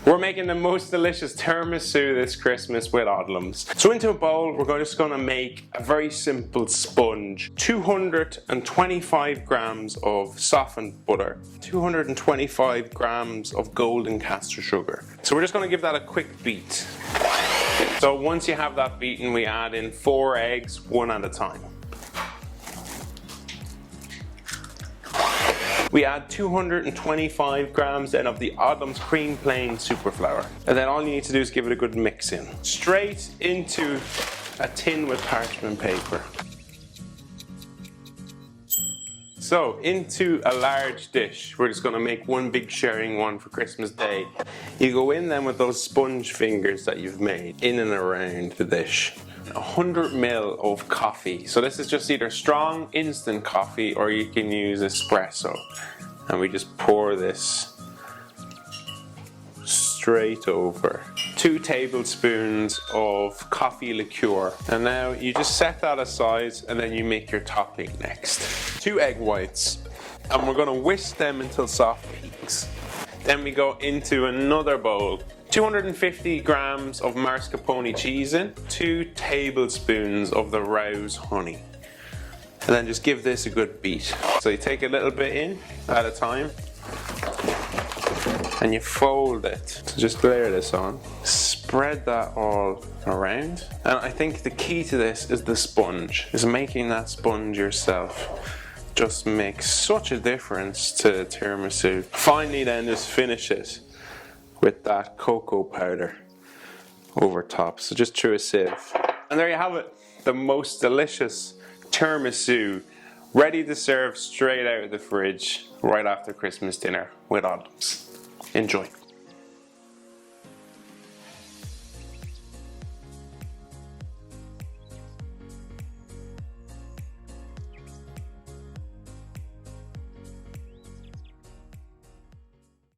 We're making the most delicious tiramisu this Christmas with Odlums. So into a bowl, we're just going to make a very simple sponge. 225 grams of softened butter, 225 grams of golden castor sugar. So we're just going to give that a quick beat. So once you have that beaten, we add in 4 eggs, one at a time. We add 225 grams then of the Odlums cream plain super flour. And then all you need to do is give it a good mix in. Straight into a tin with parchment paper. So into a large dish, we're just going to make one big sharing one for Christmas Day. You go in then with those sponge fingers that you've made in and around the dish. 100 ml of coffee. So this is just either strong instant coffee or you can use espresso. And we just pour this straight over. 2 tablespoons of coffee liqueur. And now you just set that aside and then you make your topping next. 2 egg whites. And we're going to whisk them until soft peaks. Then we go into another bowl. 250 grams of mascarpone cheese in, 2 tablespoons of the Rouse honey. And then just give this a good beat. So you take a little bit in at a time and you fold it. So just layer this on. Spread that all around. And I think the key to this is the sponge, is making that sponge yourself. Just makes such a difference to tiramisu. Finally then just finish it with that cocoa powder over top. So just through a sieve. And there you have it. The most delicious tiramisu, ready to serve straight out of the fridge right after Christmas dinner with Odlums. Enjoy.